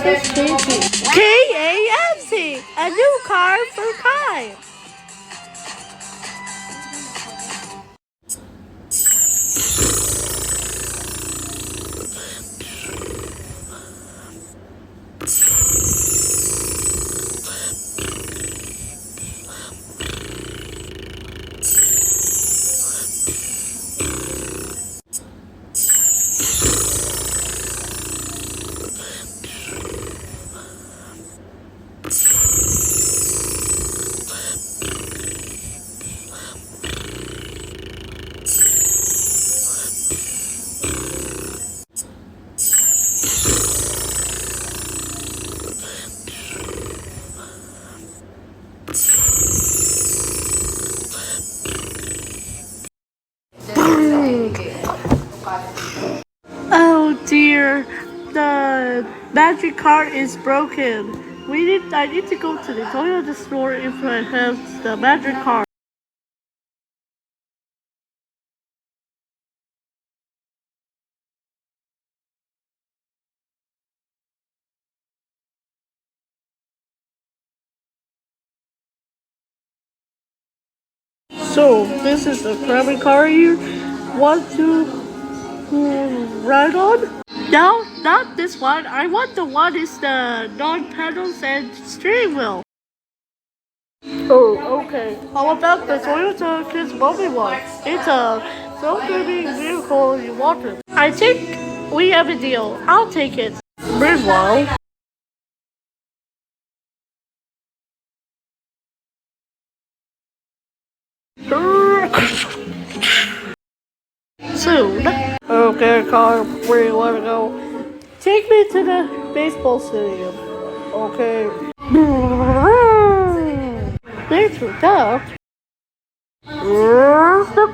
this is KAMC, a new car for Kai. Oh dear, the magic card is broken. I need to go to the Toyota store if I have the magic card. So this is the credit card you want to ride on? No, not this one. I want the one is the non-pedals and steering wheel. Oh, okay. How about the Toyota Kids Mobi one? It's a self-driving vehicle you wanted. I think we have a deal. I'll take it. Meanwhile, soon. Okay, car, where you want to go? Take me to the baseball stadium. Okay. There's your duck. Where's the